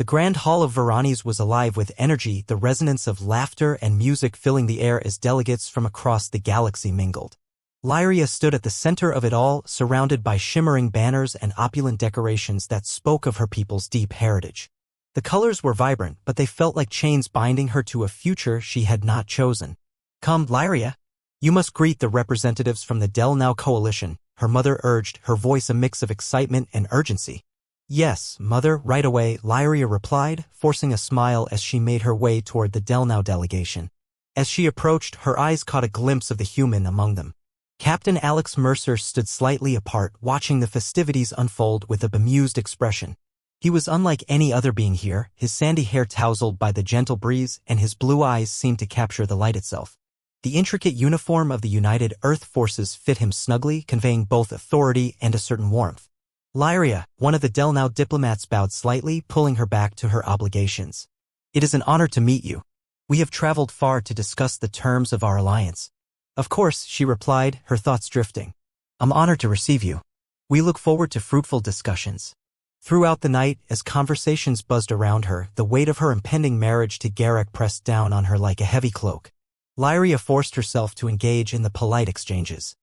The grand hall of Varanes was alive with energy, the resonance of laughter and music filling the air as delegates from across the galaxy mingled. Lyria stood at the center of it all, surrounded by shimmering banners and opulent decorations that spoke of her people's deep heritage. The colors were vibrant, but they felt like chains binding her to a future she had not chosen. "Come, Lyria. You must greet the representatives from the Delnow Coalition," her mother urged, her voice a mix of excitement and urgency. "Yes, mother, right away," Lyria replied, forcing a smile as she made her way toward the Delnow delegation. As she approached, her eyes caught a glimpse of the human among them. Captain Alex Mercer stood slightly apart, watching the festivities unfold with a bemused expression. He was unlike any other being here, his sandy hair tousled by the gentle breeze, and his blue eyes seemed to capture the light itself. The intricate uniform of the United Earth Forces fit him snugly, conveying both authority and a certain warmth. Lyria, one of the Delnow diplomats, bowed slightly, pulling her back to her obligations. "It is an honor to meet you. We have traveled far to discuss the terms of our alliance." "Of course," she replied, her thoughts drifting. "I'm honored to receive you. We look forward to fruitful discussions." Throughout the night, as conversations buzzed around her, the weight of her impending marriage to Garrick pressed down on her like a heavy cloak. Lyria forced herself to engage in the polite exchanges.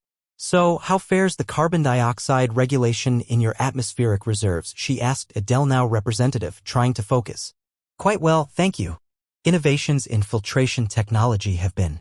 "So, how fares the carbon dioxide regulation in your atmospheric reserves?" she asked a Delnow representative, trying to focus. "Quite well, thank you. Innovations in filtration technology have been."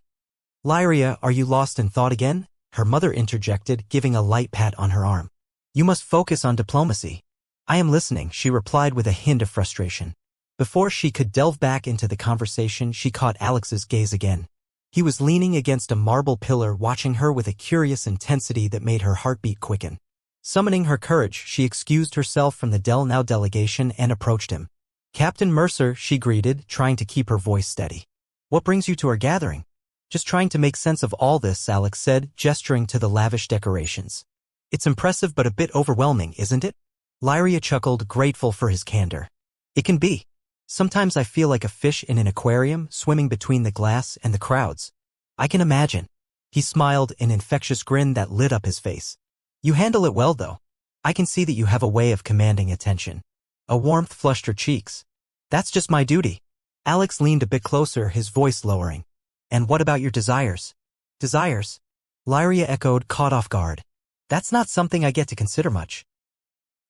"Lyria, are you lost in thought again?" her mother interjected, giving a light pat on her arm. "You must focus on diplomacy." "I am listening," she replied with a hint of frustration. Before she could delve back into the conversation, she caught Alex's gaze again. He was leaning against a marble pillar, watching her with a curious intensity that made her heartbeat quicken. Summoning her courage, she excused herself from the Delnow delegation and approached him. "Captain Mercer," she greeted, trying to keep her voice steady. "What brings you to our gathering?" "Just trying to make sense of all this," Alex said, gesturing to the lavish decorations. "It's impressive but a bit overwhelming, isn't it?" Lyria chuckled, grateful for his candor. "It can be. Sometimes I feel like a fish in an aquarium, swimming between the glass and the crowds." "I can imagine." He smiled, an infectious grin that lit up his face. "You handle it well, though. I can see that you have a way of commanding attention." A warmth flushed her cheeks. "That's just my duty." Alex leaned a bit closer, his voice lowering. "And what about your desires?" "Desires?" Lyria echoed, caught off guard. "That's not something I get to consider much.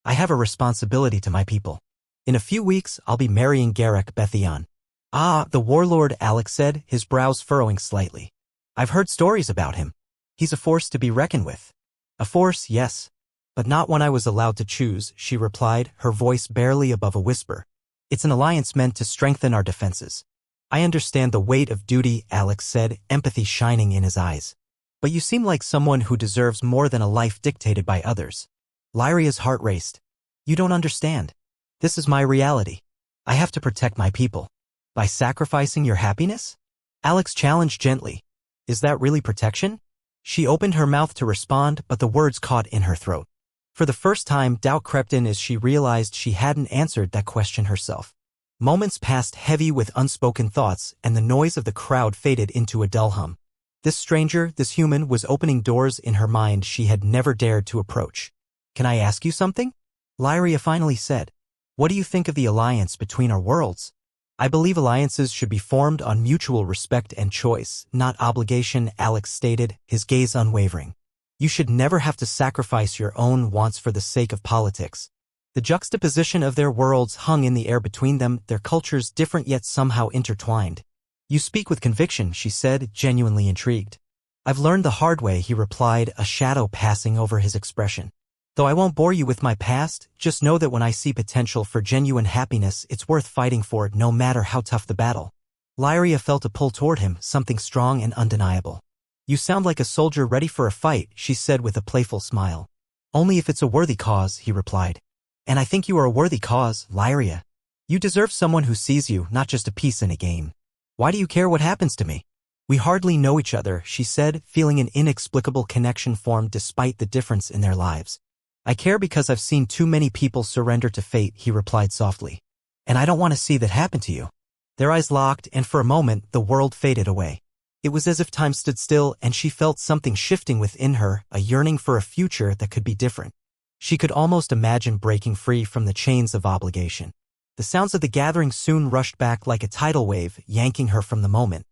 I have a responsibility to my people. In a few weeks, I'll be marrying Garrick Bethion." "Ah, the warlord," Alex said, his brows furrowing slightly. "I've heard stories about him. He's a force to be reckoned with." "A force, yes. But not one I was allowed to choose," she replied, her voice barely above a whisper. "It's an alliance meant to strengthen our defenses." "I understand the weight of duty," Alex said, empathy shining in his eyes. "But you seem like someone who deserves more than a life dictated by others." Lyria's heart raced. "You don't understand. This is my reality. I have to protect my people." "By sacrificing your happiness?" Alex challenged gently. "Is that really protection?" She opened her mouth to respond, but the words caught in her throat. For the first time, doubt crept in as she realized she hadn't answered that question herself. Moments passed heavy with unspoken thoughts, and the noise of the crowd faded into a dull hum. This stranger, this human, was opening doors in her mind she had never dared to approach. "Can I ask you something?" Lyria finally said. "What do you think of the alliance between our worlds?" "I believe alliances should be formed on mutual respect and choice, not obligation," Alex stated, his gaze unwavering. "You should never have to sacrifice your own wants for the sake of politics." The juxtaposition of their worlds hung in the air between them, their cultures different yet somehow intertwined. "You speak with conviction," she said, genuinely intrigued. "I've learned the hard way," he replied, a shadow passing over his expression. "Though I won't bore you with my past, just know that when I see potential for genuine happiness, it's worth fighting for it, no matter how tough the battle." Lyria felt a pull toward him, something strong and undeniable. "You sound like a soldier ready for a fight," she said with a playful smile. "Only if it's a worthy cause," he replied. "And I think you are a worthy cause, Lyria. You deserve someone who sees you, not just a piece in a game." "Why do you care what happens to me?" "We hardly know each other," she said, feeling an inexplicable connection form despite the difference in their lives. "I care because I've seen too many people surrender to fate," he replied softly. "And I don't want to see that happen to you." Their eyes locked, and for a moment, the world faded away. It was as if time stood still, and she felt something shifting within her, a yearning for a future that could be different. She could almost imagine breaking free from the chains of obligation. The sounds of the gathering soon rushed back like a tidal wave, yanking her from the moment.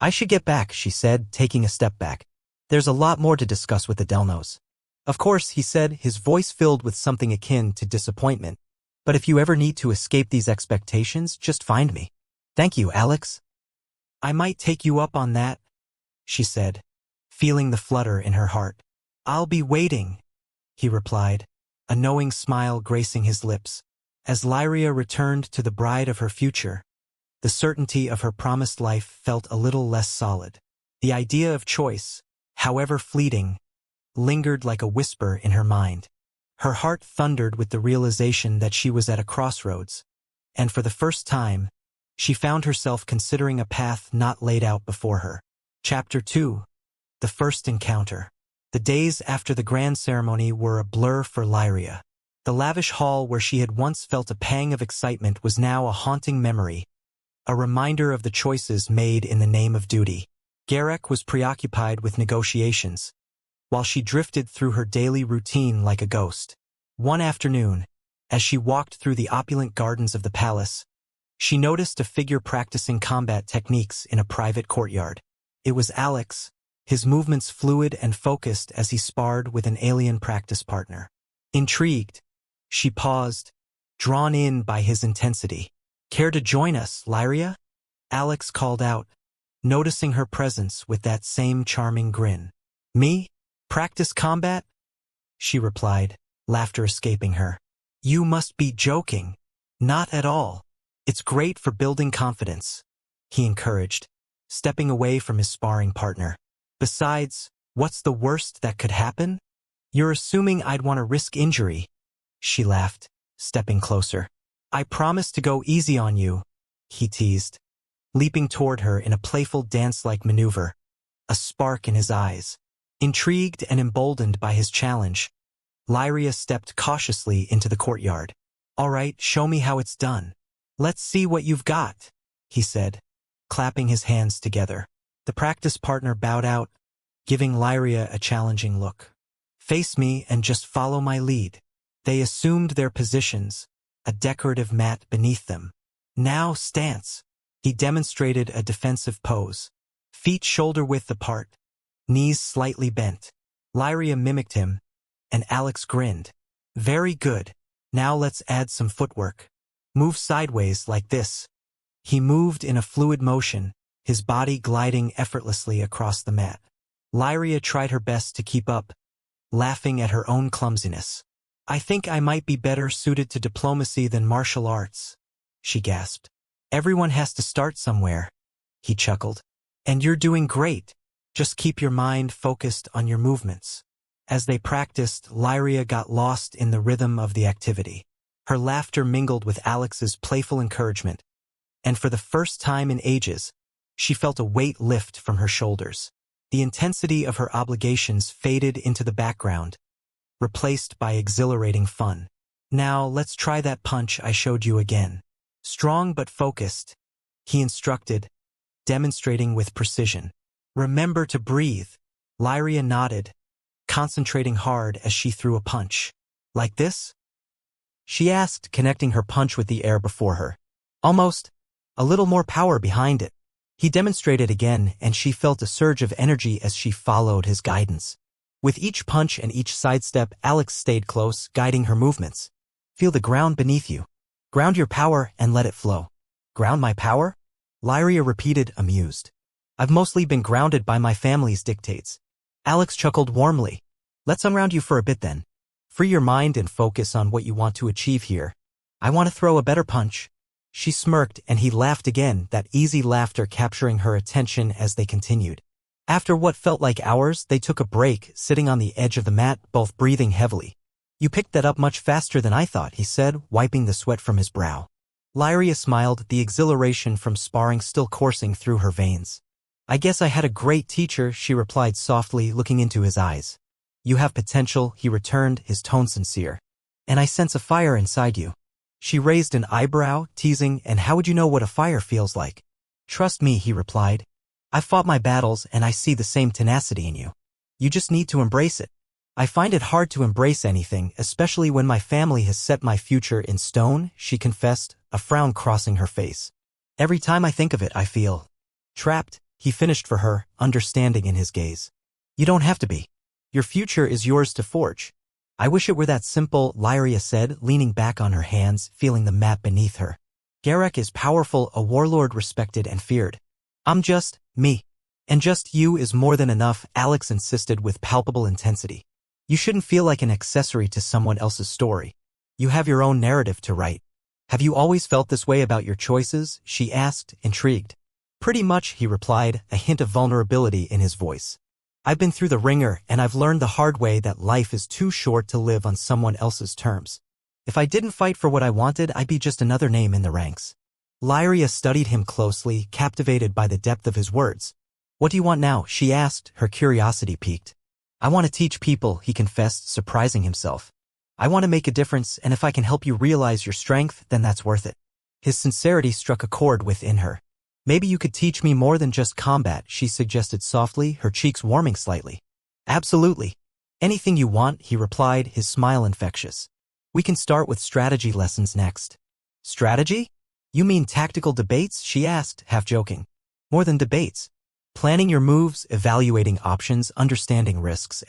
I should get back, she said, taking a step back. There's a lot more to discuss with the Delnos. Of course, he said, his voice filled with something akin to disappointment. But if you ever need to escape these expectations, just find me. Thank you, Alex. I might take you up on that, she said, feeling the flutter in her heart. I'll be waiting, he replied, a knowing smile gracing his lips. As Lyria returned to the bride of her future, the certainty of her promised life felt a little less solid. The idea of choice, however fleeting, lingered like a whisper in her mind. Her heart thundered with the realization that she was at a crossroads, and for the first time, she found herself considering a path not laid out before her. Chapter 2. The First Encounter. The days after the grand ceremony were a blur for Lyria. The lavish hall where she had once felt a pang of excitement was now a haunting memory, a reminder of the choices made in the name of duty. Garek was preoccupied with negotiations, while she drifted through her daily routine like a ghost. One afternoon, as she walked through the opulent gardens of the palace, she noticed a figure practicing combat techniques in a private courtyard. It was Alex, his movements fluid and focused as he sparred with an alien practice partner. Intrigued, she paused, drawn in by his intensity. Care to join us, Lyria? Alex called out, noticing her presence with that same charming grin. Me? Practice combat? She replied, laughter escaping her. You must be joking. Not at all. It's great for building confidence, he encouraged, stepping away from his sparring partner. Besides, what's the worst that could happen? You're assuming I'd want to risk injury, she laughed, stepping closer. I promise to go easy on you, he teased, leaping toward her in a playful dance-like maneuver, a spark in his eyes. Intrigued and emboldened by his challenge, Lyria stepped cautiously into the courtyard. All right, show me how it's done. Let's see what you've got, he said, clapping his hands together. The practice partner bowed out, giving Lyria a challenging look. Face me and just follow my lead. They assumed their positions, a decorative mat beneath them. Now stance. He demonstrated a defensive pose, feet shoulder-width apart, knees slightly bent. Lyria mimicked him, and Alex grinned. Very good. Now let's add some footwork. Move sideways like this. He moved in a fluid motion, his body gliding effortlessly across the mat. Lyria tried her best to keep up, laughing at her own clumsiness. I think I might be better suited to diplomacy than martial arts, she gasped. Everyone has to start somewhere, he chuckled. And you're doing great. Just keep your mind focused on your movements. As they practiced, Lyria got lost in the rhythm of the activity. Her laughter mingled with Alex's playful encouragement, and for the first time in ages, she felt a weight lift from her shoulders. The intensity of her obligations faded into the background, replaced by exhilarating fun. Now let's try that punch I showed you again. Strong but focused, he instructed, demonstrating with precision. Remember to breathe. Lyria nodded, concentrating hard as she threw a punch. Like this? She asked, connecting her punch with the air before her. Almost. A little more power behind it. He demonstrated again, and she felt a surge of energy as she followed his guidance. With each punch and each sidestep, Alex stayed close, guiding her movements. Feel the ground beneath you. Ground your power and let it flow. Ground my power? Lyria repeated, amused. I've mostly been grounded by my family's dictates. Alex chuckled warmly. Let's unground you for a bit then. Free your mind and focus on what you want to achieve here. I want to throw a better punch. She smirked and he laughed again, that easy laughter capturing her attention as they continued. After what felt like hours, they took a break, sitting on the edge of the mat, both breathing heavily. You picked that up much faster than I thought, he said, wiping the sweat from his brow. Lyria smiled, the exhilaration from sparring still coursing through her veins. I guess I had a great teacher, she replied softly, looking into his eyes. You have potential, he returned, his tone sincere. And I sense a fire inside you. She raised an eyebrow, teasing, and how would you know what a fire feels like? Trust me, he replied. I've fought my battles and I see the same tenacity in you. You just need to embrace it. I find it hard to embrace anything, especially when my family has set my future in stone, she confessed, a frown crossing her face. Every time I think of it, I feel trapped, he finished for her, understanding in his gaze. You don't have to be. Your future is yours to forge. I wish it were that simple, Lyria said, leaning back on her hands, feeling the mat beneath her. Garak is powerful, a warlord respected and feared. I'm just me. And just you is more than enough, Alex insisted with palpable intensity. You shouldn't feel like an accessory to someone else's story. You have your own narrative to write. Have you always felt this way about your choices? She asked, intrigued. Pretty much, he replied, a hint of vulnerability in his voice. I've been through the ringer, and I've learned the hard way that life is too short to live on someone else's terms. If I didn't fight for what I wanted, I'd be just another name in the ranks. Lyria studied him closely, captivated by the depth of his words. What do you want now? She asked, her curiosity piqued. I want to teach people, he confessed, surprising himself. I want to make a difference, and if I can help you realize your strength, then that's worth it. His sincerity struck a chord within her. Maybe you could teach me more than just combat, she suggested softly, her cheeks warming slightly. Absolutely. Anything you want, he replied, his smile infectious. We can start with strategy lessons next. Strategy? You mean tactical debates? She asked, half joking. More than debates. Planning your moves, evaluating options, understanding risks,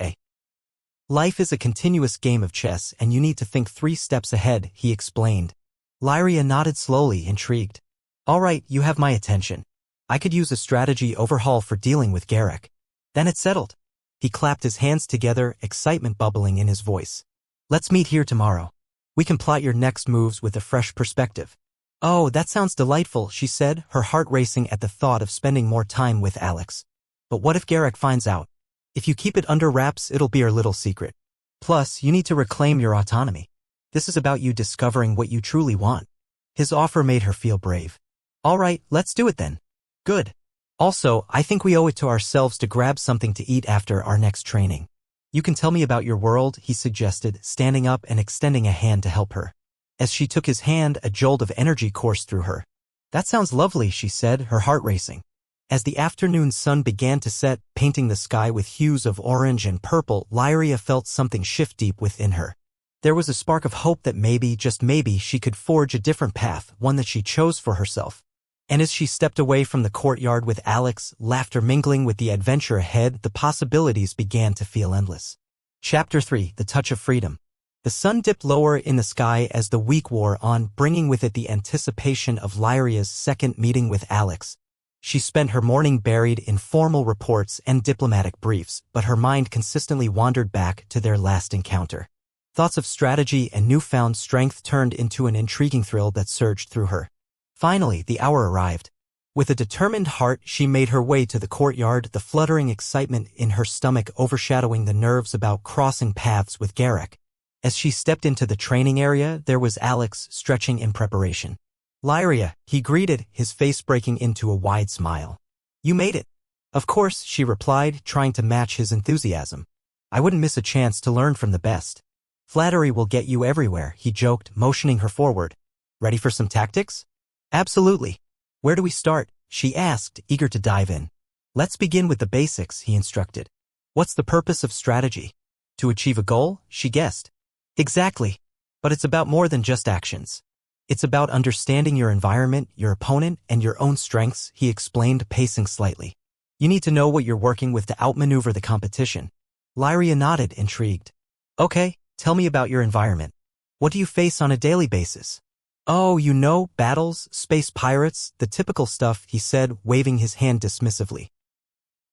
Life is a continuous game of chess, and you need to think 3 steps ahead, he explained. Lyria nodded slowly, intrigued. All right, you have my attention. I could use a strategy overhaul for dealing with Garak. Then it's settled. He clapped his hands together, excitement bubbling in his voice. Let's meet here tomorrow. We can plot your next moves with a fresh perspective. Oh, that sounds delightful, she said, her heart racing at the thought of spending more time with Alex. But what if Garak finds out? If you keep it under wraps, it'll be our little secret. Plus, you need to reclaim your autonomy. This is about you discovering what you truly want. His offer made her feel brave. All right, let's do it then. Good. Also, I think we owe it to ourselves to grab something to eat after our next training. You can tell me about your world, he suggested, standing up and extending a hand to help her. As she took his hand, a jolt of energy coursed through her. That sounds lovely, she said, her heart racing. As the afternoon sun began to set, painting the sky with hues of orange and purple, Lyria felt something shift deep within her. There was a spark of hope that maybe, just maybe, she could forge a different path, one that she chose for herself. And as she stepped away from the courtyard with Alex, laughter mingling with the adventure ahead, the possibilities began to feel endless. Chapter 3: The Touch of Freedom. The sun dipped lower in the sky as the week wore on, bringing with it the anticipation of Lyria's second meeting with Alex. She spent her morning buried in formal reports and diplomatic briefs, but her mind consistently wandered back to their last encounter. Thoughts of strategy and newfound strength turned into an intriguing thrill that surged through her. Finally, the hour arrived. With a determined heart, she made her way to the courtyard, the fluttering excitement in her stomach overshadowing the nerves about crossing paths with Garak. As she stepped into the training area, there was Alex, stretching in preparation. Lyria, he greeted, his face breaking into a wide smile. You made it. Of course, she replied, trying to match his enthusiasm. I wouldn't miss a chance to learn from the best. Flattery will get you everywhere, he joked, motioning her forward. Ready for some tactics? Absolutely. Where do we start? She asked, eager to dive in. Let's begin with the basics, he instructed. What's the purpose of strategy? To achieve a goal? She guessed. Exactly. But it's about more than just actions. It's about understanding your environment, your opponent, and your own strengths, he explained, pacing slightly. You need to know what you're working with to outmaneuver the competition. Lyria nodded, intrigued. Okay, tell me about your environment. What do you face on a daily basis? Oh, you know, battles, space pirates, the typical stuff, he said, waving his hand dismissively.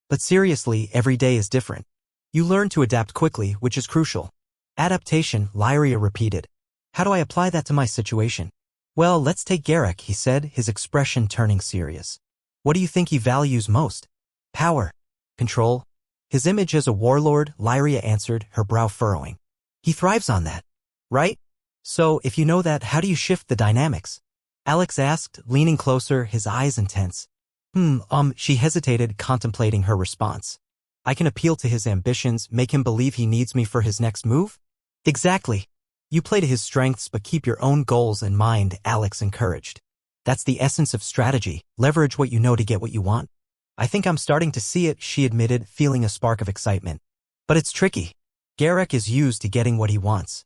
But seriously, every day is different. You learn to adapt quickly, which is crucial. Adaptation, Lyria repeated. How do I apply that to my situation? Well, let's take Garak, he said, his expression turning serious. What do you think he values most? Power. Control. His image as a warlord, Lyria answered, her brow furrowing. He thrives on that. Right? So, if you know that, how do you shift the dynamics? Alex asked, leaning closer, his eyes intense. She hesitated, contemplating her response. I can appeal to his ambitions, make him believe he needs me for his next move? Exactly. You play to his strengths but keep your own goals in mind, Alex encouraged. That's the essence of strategy, leverage what you know to get what you want. I think I'm starting to see it, she admitted, feeling a spark of excitement. But it's tricky. Garak is used to getting what he wants.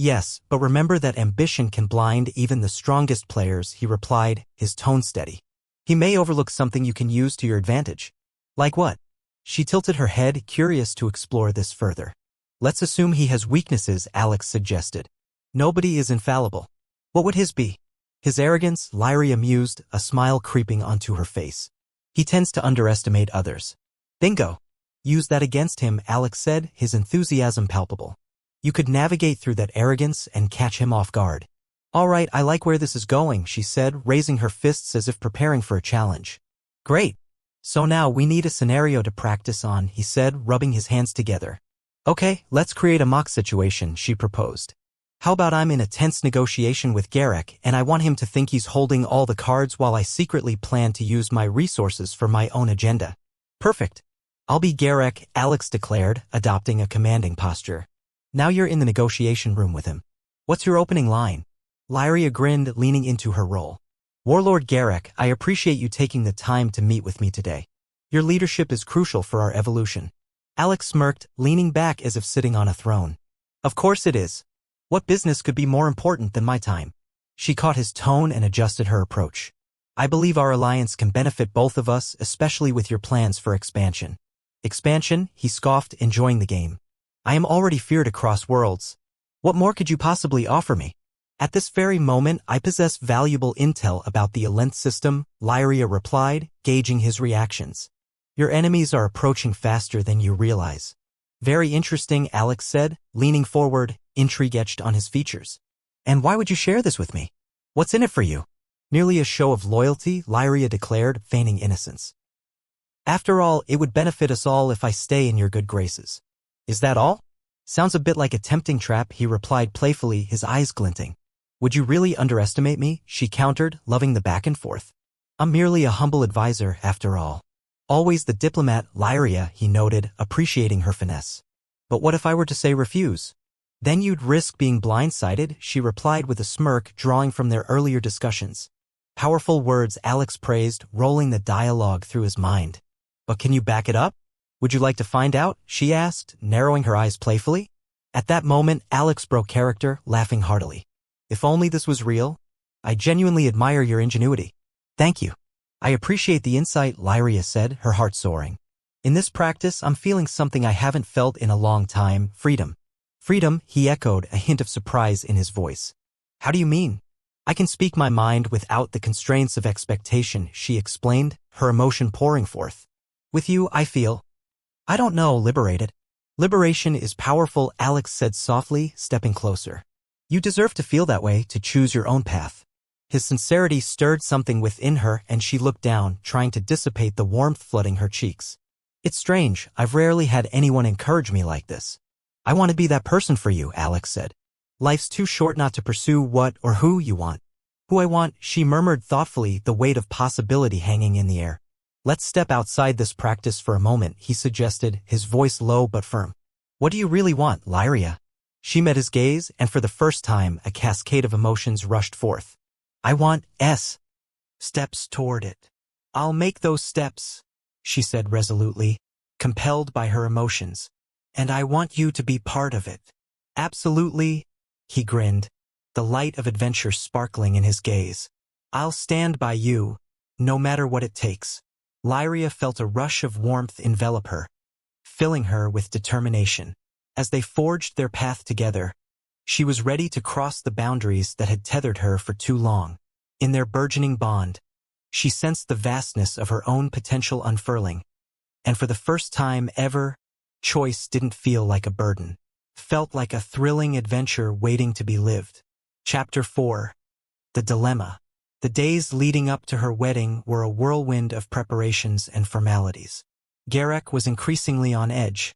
Yes, but remember that ambition can blind even the strongest players, he replied, his tone steady. He may overlook something you can use to your advantage. Like what? She tilted her head, curious to explore this further. Let's assume he has weaknesses, Alex suggested. Nobody is infallible. What would his be? His arrogance, Lyria mused, a smile creeping onto her face. He tends to underestimate others. Bingo. Use that against him, Alex said, his enthusiasm palpable. You could navigate through that arrogance and catch him off guard. All right, I like where this is going, she said, raising her fists as if preparing for a challenge. Great. So now we need a scenario to practice on, he said, rubbing his hands together. Okay, let's create a mock situation, she proposed. How about I'm in a tense negotiation with Garrick and I want him to think he's holding all the cards while I secretly plan to use my resources for my own agenda. Perfect. I'll be Garrick, Alex declared, adopting a commanding posture. Now you're in the negotiation room with him. What's your opening line? Lyria grinned, leaning into her role. Warlord Garrick, I appreciate you taking the time to meet with me today. Your leadership is crucial for our evolution. Alex smirked, leaning back as if sitting on a throne. Of course it is. What business could be more important than my time? She caught his tone and adjusted her approach. I believe our alliance can benefit both of us, especially with your plans for expansion. Expansion? He scoffed, enjoying the game. I am already feared across worlds. What more could you possibly offer me? At this very moment, I possess valuable intel about the Alent system, Lyria replied, gauging his reactions. Your enemies are approaching faster than you realize. Very interesting, Alex said, leaning forward, intrigue etched on his features. And why would you share this with me? What's in it for you? Merely a show of loyalty, Lyria declared, feigning innocence. After all, it would benefit us all if I stay in your good graces. Is that all? Sounds a bit like a tempting trap, he replied playfully, his eyes glinting. Would you really underestimate me? She countered, loving the back and forth. I'm merely a humble advisor, after all. Always the diplomat, Lyria, he noted, appreciating her finesse. But what if I were to say refuse? Then you'd risk being blindsided, she replied with a smirk, drawing from their earlier discussions. Powerful words, Alex praised, rolling the dialogue through his mind. But can you back it up? Would you like to find out? She asked, narrowing her eyes playfully. At that moment, Alex broke character, laughing heartily. If only this was real. I genuinely admire your ingenuity. Thank you. I appreciate the insight, Lyria said, her heart soaring. In this practice, I'm feeling something I haven't felt in a long time, freedom. Freedom, he echoed, a hint of surprise in his voice. How do you mean? I can speak my mind without the constraints of expectation, she explained, her emotion pouring forth. With you, I feel, I don't know, liberated. Liberation is powerful, Alex said softly, stepping closer. You deserve to feel that way, to choose your own path. His sincerity stirred something within her and she looked down, trying to dissipate the warmth flooding her cheeks. It's strange, I've rarely had anyone encourage me like this. I want to be that person for you, Alex said. Life's too short not to pursue what or who you want. Who I want, she murmured thoughtfully, the weight of possibility hanging in the air. Let's step outside this practice for a moment, he suggested, his voice low but firm. What do you really want, Lyria? She met his gaze, and for the first time, a cascade of emotions rushed forth. I want steps toward it. I'll make those steps, she said resolutely, compelled by her emotions. And I want you to be part of it. Absolutely, he grinned, the light of adventure sparkling in his gaze. I'll stand by you, no matter what it takes. Lyria felt a rush of warmth envelop her, filling her with determination. As they forged their path together, she was ready to cross the boundaries that had tethered her for too long. In their burgeoning bond, she sensed the vastness of her own potential unfurling. And for the first time ever, choice didn't feel like a burden. Felt like a thrilling adventure waiting to be lived. Chapter 4. The Dilemma. The days leading up to her wedding were a whirlwind of preparations and formalities. Garrick was increasingly on edge,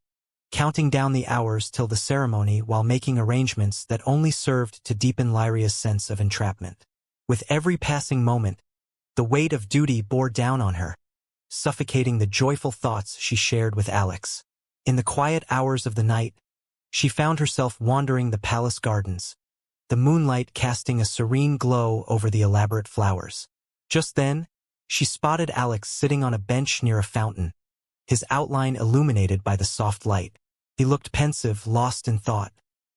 counting down the hours till the ceremony while making arrangements that only served to deepen Lyria's sense of entrapment. With every passing moment, the weight of duty bore down on her, suffocating the joyful thoughts she shared with Alex. In the quiet hours of the night, she found herself wandering the palace gardens, the moonlight casting a serene glow over the elaborate flowers. Just then, she spotted Alex sitting on a bench near a fountain, his outline illuminated by the soft light. He looked pensive, lost in thought.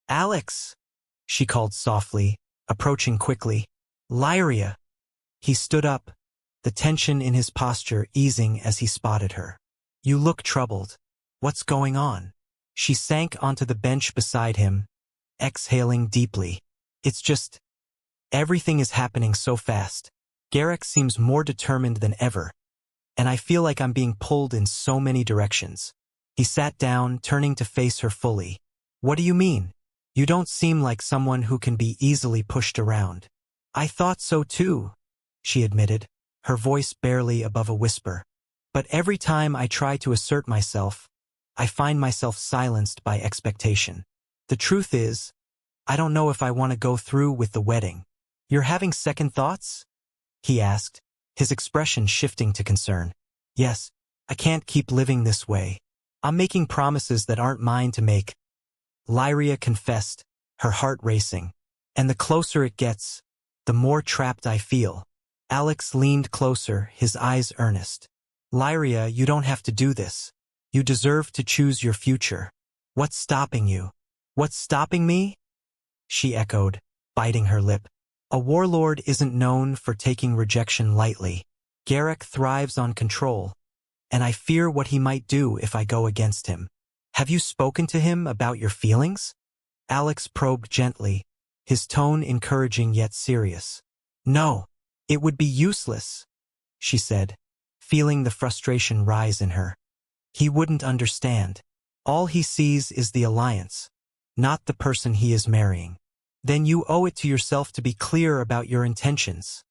Alex! she called softly, approaching quickly. Lyria! He stood up, the tension in his posture easing as he spotted her. You look troubled. What's going on? She sank onto the bench beside him, exhaling deeply. It's just, everything is happening so fast. Garrick seems more determined than ever, and I feel like I'm being pulled in so many directions. He sat down, turning to face her fully. What do you mean? You don't seem like someone who can be easily pushed around. I thought so too, she admitted, her voice barely above a whisper. But every time I try to assert myself, I find myself silenced by expectation. The truth is, I don't know if I want to go through with the wedding. You're having second thoughts? He asked, his expression shifting to concern. Yes, I can't keep living this way. I'm making promises that aren't mine to make. Lyria confessed, her heart racing. And the closer it gets, the more trapped I feel. Alex leaned closer, his eyes earnest. Lyria, you don't have to do this. You deserve to choose your future. What's stopping you? What's stopping me? She echoed, biting her lip. A warlord isn't known for taking rejection lightly. Garrick thrives on control, and I fear what he might do if I go against him. Have you spoken to him about your feelings? Alex probed gently, his tone encouraging yet serious. No, it would be useless, she said, feeling the frustration rise in her. He wouldn't understand. All he sees is the alliance, not the person he is marrying. Then you owe it to yourself to be clear about your intentions,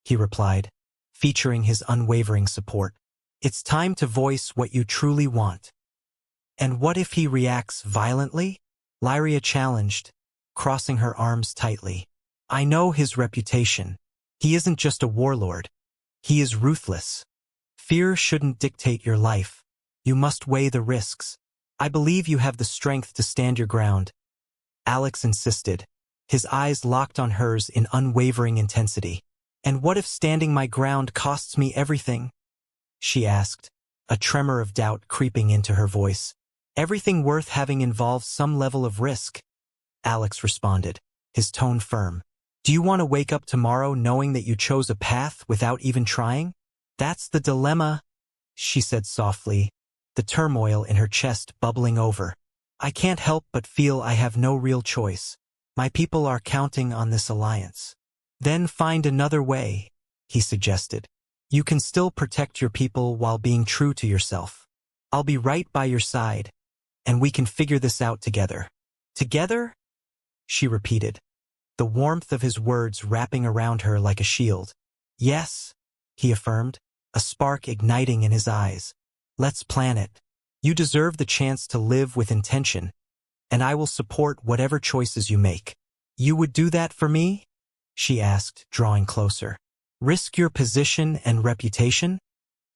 he replied, featuring his unwavering support. It's time to voice what you truly want. And what if he reacts violently? Lyria challenged, crossing her arms tightly. I know his reputation. He isn't just a warlord. He is ruthless. Fear shouldn't dictate your life. You must weigh the risks. I believe you have the strength to stand your ground. Alex insisted, his eyes locked on hers in unwavering intensity. And what if standing my ground costs me everything? She asked, a tremor of doubt creeping into her voice. Everything worth having involves some level of risk, Alex responded, his tone firm. Do you want to wake up tomorrow knowing that you chose a path without even trying? That's the dilemma, she said softly, the turmoil in her chest bubbling over. I can't help but feel I have no real choice. My people are counting on this alliance. Then find another way, he suggested. You can still protect your people while being true to yourself. I'll be right by your side, and we can figure this out together. Together? She repeated, the warmth of his words wrapping around her like a shield. Yes, he affirmed, a spark igniting in his eyes. Let's plan it. You deserve the chance to live with intention, and I will support whatever choices you make. You would do that for me? She asked, drawing closer. Risk your position and reputation?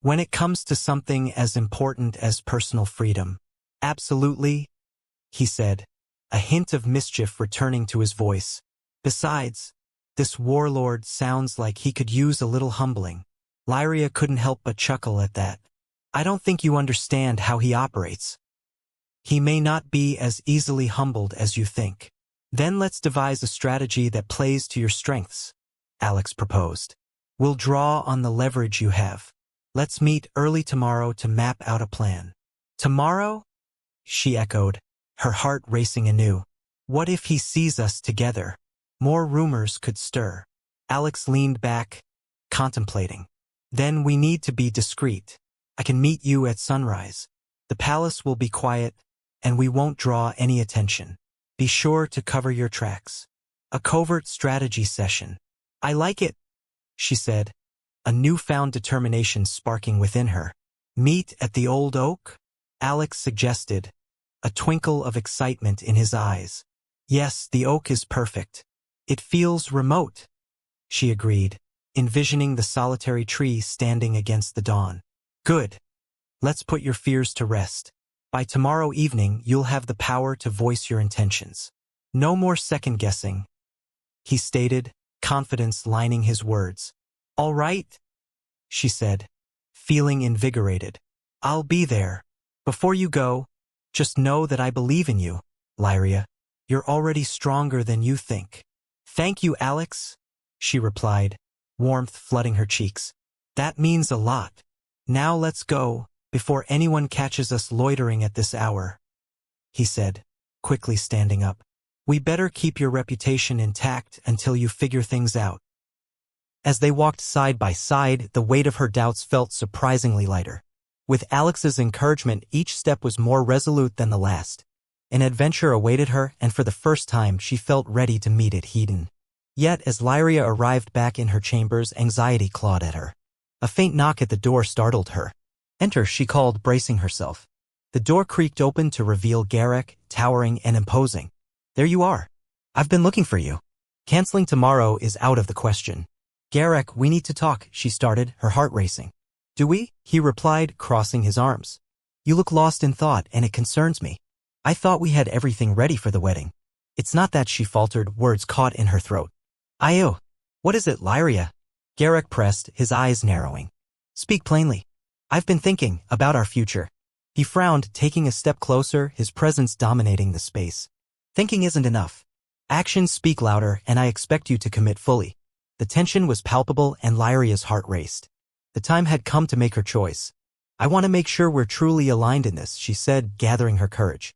When it comes to something as important as personal freedom? Absolutely, he said, a hint of mischief returning to his voice. Besides, this warlord sounds like he could use a little humbling. Lyria couldn't help but chuckle at that. I don't think you understand how he operates. He may not be as easily humbled as you think. Then let's devise a strategy that plays to your strengths, Alex proposed. We'll draw on the leverage you have. Let's meet early tomorrow to map out a plan. Tomorrow? She echoed, her heart racing anew. What if he sees us together? More rumors could stir. Alex leaned back, contemplating. Then we need to be discreet. I can meet you at sunrise. The palace will be quiet, and we won't draw any attention. Be sure to cover your tracks. A covert strategy session. I like it, she said, a newfound determination sparking within her. Meet at the old oak? Alex suggested, a twinkle of excitement in his eyes. Yes, the oak is perfect. It feels remote, she agreed, envisioning the solitary tree standing against the dawn. Good. Let's put your fears to rest. By tomorrow evening, you'll have the power to voice your intentions. No more second-guessing, he stated, confidence lining his words. All right, she said, feeling invigorated. I'll be there. Before you go, just know that I believe in you, Lyria. You're already stronger than you think. Thank you, Alex, she replied, warmth flooding her cheeks. That means a lot. Now let's go, before anyone catches us loitering at this hour, he said, quickly standing up. We better keep your reputation intact until you figure things out. As they walked side by side, the weight of her doubts felt surprisingly lighter. With Alex's encouragement, each step was more resolute than the last. An adventure awaited her, and for the first time she felt ready to meet it head-on. Yet, as Lyria arrived back in her chambers, anxiety clawed at her. A faint knock at the door startled her. Enter, she called, bracing herself. The door creaked open to reveal Garrick, towering and imposing. There you are. I've been looking for you. Canceling tomorrow is out of the question. Garrick, we need to talk, she started, her heart racing. Do we? He replied, crossing his arms. You look lost in thought, and it concerns me. I thought we had everything ready for the wedding. It's not that, she faltered, words caught in her throat. Io. What is it, Lyria? Garrick pressed, his eyes narrowing. Speak plainly. I've been thinking about our future. He frowned, taking a step closer, his presence dominating the space. Thinking isn't enough. Actions speak louder, and I expect you to commit fully. The tension was palpable, and Lyria's heart raced. The time had come to make her choice. I want to make sure we're truly aligned in this, she said, gathering her courage.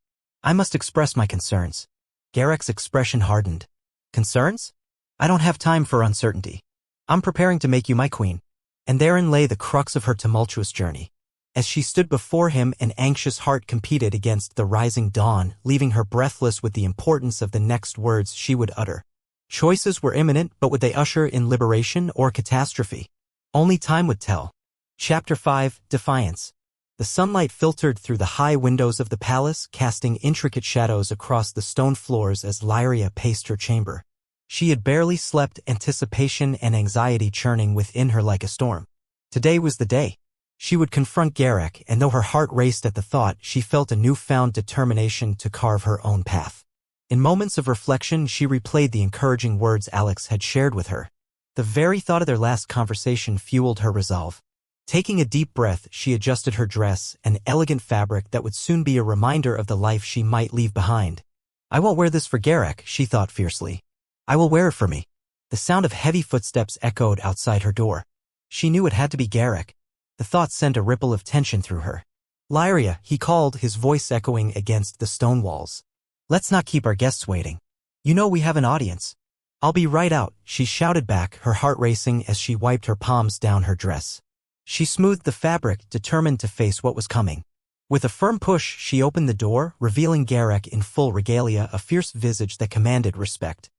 I must express my concerns. Garrick's expression hardened. Concerns? I don't have time for uncertainty. I'm preparing to make you my queen. And therein lay the crux of her tumultuous journey. As she stood before him, an anxious heart competed against the rising dawn, leaving her breathless with the importance of the next words she would utter. Choices were imminent, but would they usher in liberation or catastrophe? Only time would tell. Chapter 5, Defiance. The sunlight filtered through the high windows of the palace, casting intricate shadows across the stone floors as Lyria paced her chamber. She had barely slept, anticipation and anxiety churning within her like a storm. Today was the day. She would confront Garrick, and though her heart raced at the thought, she felt a newfound determination to carve her own path. In moments of reflection, she replayed the encouraging words Alex had shared with her. The very thought of their last conversation fueled her resolve. Taking a deep breath, she adjusted her dress, an elegant fabric that would soon be a reminder of the life she might leave behind. I won't wear this for Garrick, she thought fiercely. I will wear it for me. The sound of heavy footsteps echoed outside her door. She knew it had to be Garrick. The thought sent a ripple of tension through her. Lyria, he called, his voice echoing against the stone walls. Let's not keep our guests waiting. You know we have an audience. I'll be right out, she shouted back, her heart racing as she wiped her palms down her dress. She smoothed the fabric, determined to face what was coming. With a firm push, she opened the door, revealing Garrick in full regalia, a fierce visage that commanded respect.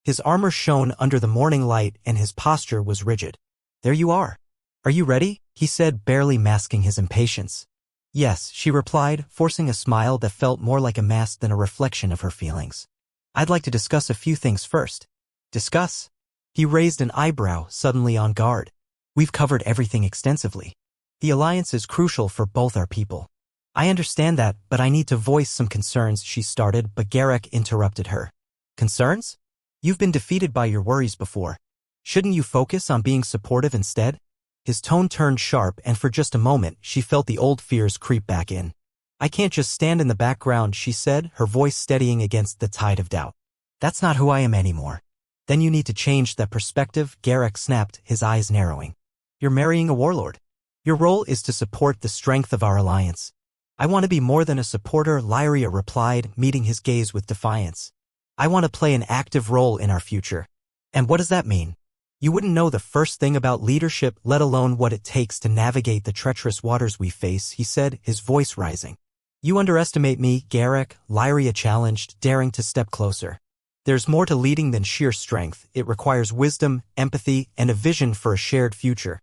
His armor shone under the morning light, and his posture was rigid. There you are. Are you ready? He said, barely masking his impatience. Yes, she replied, forcing a smile that felt more like a mask than a reflection of her feelings. I'd like to discuss a few things first. Discuss? He raised an eyebrow, suddenly on guard. We've covered everything extensively. The alliance is crucial for both our people. I understand that, but I need to voice some concerns, she started, but Garrick interrupted her. Concerns? You've been defeated by your worries before. Shouldn't you focus on being supportive instead? His tone turned sharp, and for just a moment, she felt the old fears creep back in. I can't just stand in the background, she said, her voice steadying against the tide of doubt. That's not who I am anymore. Then you need to change that perspective, Garrick snapped, his eyes narrowing. You're marrying a warlord. Your role is to support the strength of our alliance. I want to be more than a supporter, Lyria replied, meeting his gaze with defiance. I want to play an active role in our future. And what does that mean? You wouldn't know the first thing about leadership, let alone what it takes to navigate the treacherous waters we face, he said, his voice rising. You underestimate me, Garrick, Lyria challenged, daring to step closer. There's more to leading than sheer strength. It requires wisdom, empathy, and a vision for a shared future.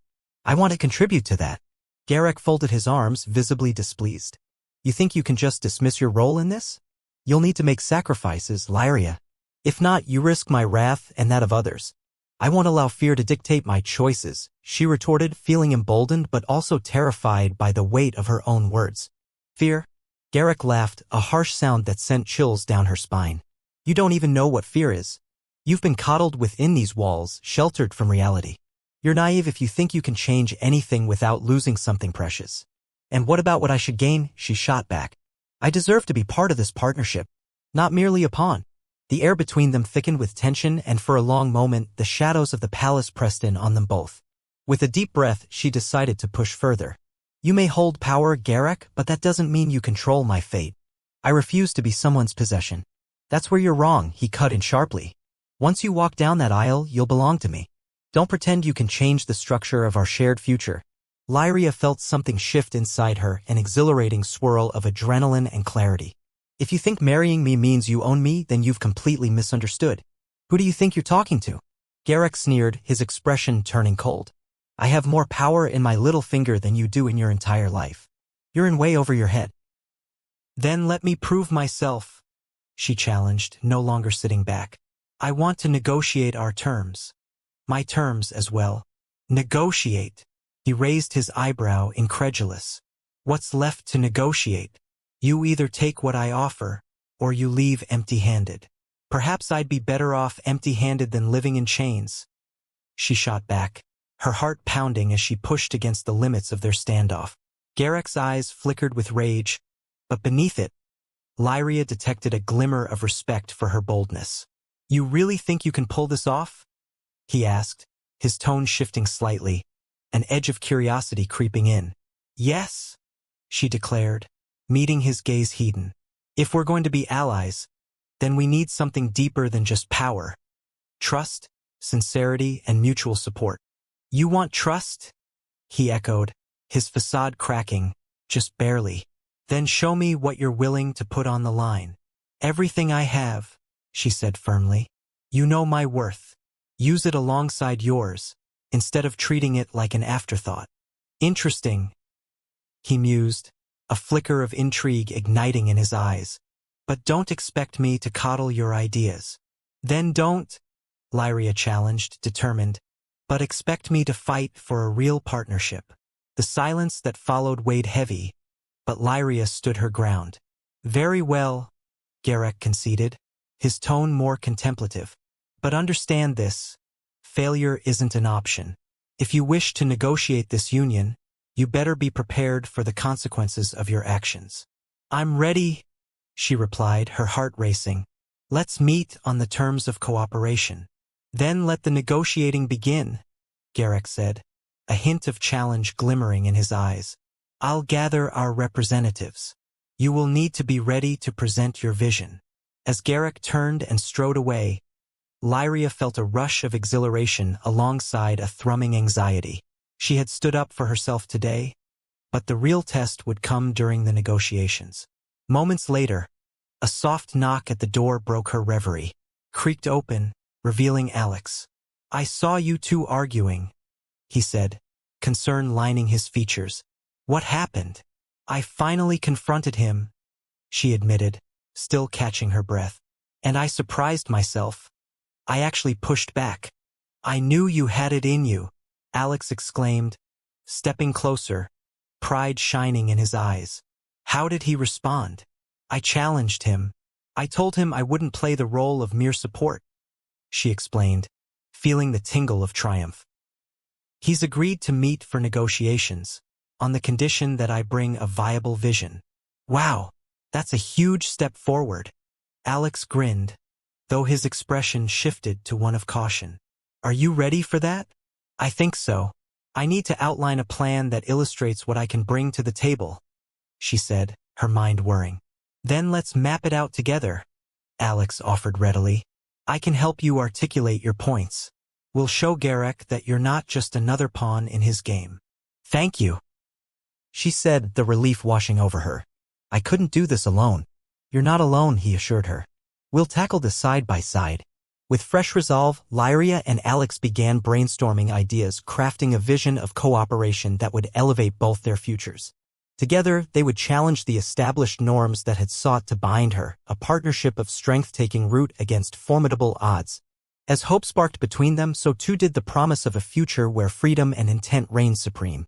I want to contribute to that. Garrick folded his arms, visibly displeased. You think you can just dismiss your role in this? You'll need to make sacrifices, Lyria. If not, you risk my wrath and that of others. I won't allow fear to dictate my choices, she retorted, feeling emboldened but also terrified by the weight of her own words. Fear? Garrick laughed, a harsh sound that sent chills down her spine. You don't even know what fear is. You've been coddled within these walls, sheltered from reality. You're naive if you think you can change anything without losing something precious. And what about what I should gain? She shot back. I deserve to be part of this partnership. not merely a pawn. The air between them thickened with tension, and for a long moment the shadows of the palace pressed in on them both. With a deep breath, she decided to push further. You may hold power, Garak, but that doesn't mean you control my fate. I refuse to be someone's possession. That's where you're wrong, he cut in sharply. Once you walk down that aisle, you'll belong to me. Don't pretend you can change the structure of our shared future. Lyria felt something shift inside her, an exhilarating swirl of adrenaline and clarity. If you think marrying me means you own me, then you've completely misunderstood. Who do you think you're talking to? Garak sneered, his expression turning cold. I have more power in my little finger than you do in your entire life. You're in way over your head. Then let me prove myself, she challenged, no longer sitting back. I want to negotiate our terms. My terms as well. Negotiate. He raised his eyebrow, incredulous. What's left to negotiate? You either take what I offer, or you leave empty-handed. Perhaps I'd be better off empty-handed than living in chains. She shot back, her heart pounding as she pushed against the limits of their standoff. Garak's eyes flickered with rage, but beneath it, Lyria detected a glimmer of respect for her boldness. You really think you can pull this off? He asked, his tone shifting slightly, an edge of curiosity creeping in. Yes, she declared, meeting his gaze heeding. If we're going to be allies, then we need something deeper than just power. Trust, sincerity, and mutual support. You want trust? He echoed, his facade cracking, just barely. Then show me what you're willing to put on the line. Everything I have, she said firmly. You know my worth. Use it alongside yours, instead of treating it like an afterthought. Interesting, he mused, a flicker of intrigue igniting in his eyes. But don't expect me to coddle your ideas. Then don't, Lyria challenged, determined, but expect me to fight for a real partnership. The silence that followed weighed heavy, but Lyria stood her ground. Very well, Garak conceded, his tone more contemplative. But understand this, failure isn't an option. If you wish to negotiate this union, you better be prepared for the consequences of your actions. I'm ready, she replied, her heart racing. Let's meet on the terms of cooperation. Then let the negotiating begin, Garak said, a hint of challenge glimmering in his eyes. I'll gather our representatives. You will need to be ready to present your vision. As Garak turned and strode away, Lyria felt a rush of exhilaration alongside a thrumming anxiety. She had stood up for herself today, but the real test would come during the negotiations. Moments later, a soft knock at the door broke her reverie, creaked open, revealing Alex. I saw you two arguing, he said, concern lining his features. What happened? I finally confronted him, she admitted, still catching her breath. And I surprised myself. I actually pushed back. I knew you had it in you, Alex exclaimed, stepping closer, pride shining in his eyes. How did he respond? I challenged him. I told him I wouldn't play the role of mere support, she explained, feeling the tingle of triumph. He's agreed to meet for negotiations, on the condition that I bring a viable vision. Wow, that's a huge step forward. Alex grinned, though his expression shifted to one of caution. Are you ready for that? I think so. I need to outline a plan that illustrates what I can bring to the table, she said, her mind whirring. Then let's map it out together, Alex offered readily. I can help you articulate your points. We'll show Garak that you're not just another pawn in his game. Thank you, she said, the relief washing over her. I couldn't do this alone. You're not alone, he assured her. We'll tackle this side by side. With fresh resolve, Lyria and Alex began brainstorming ideas, crafting a vision of cooperation that would elevate both their futures. Together, they would challenge the established norms that had sought to bind her, a partnership of strength taking root against formidable odds. As hope sparked between them, so too did the promise of a future where freedom and intent reigned supreme.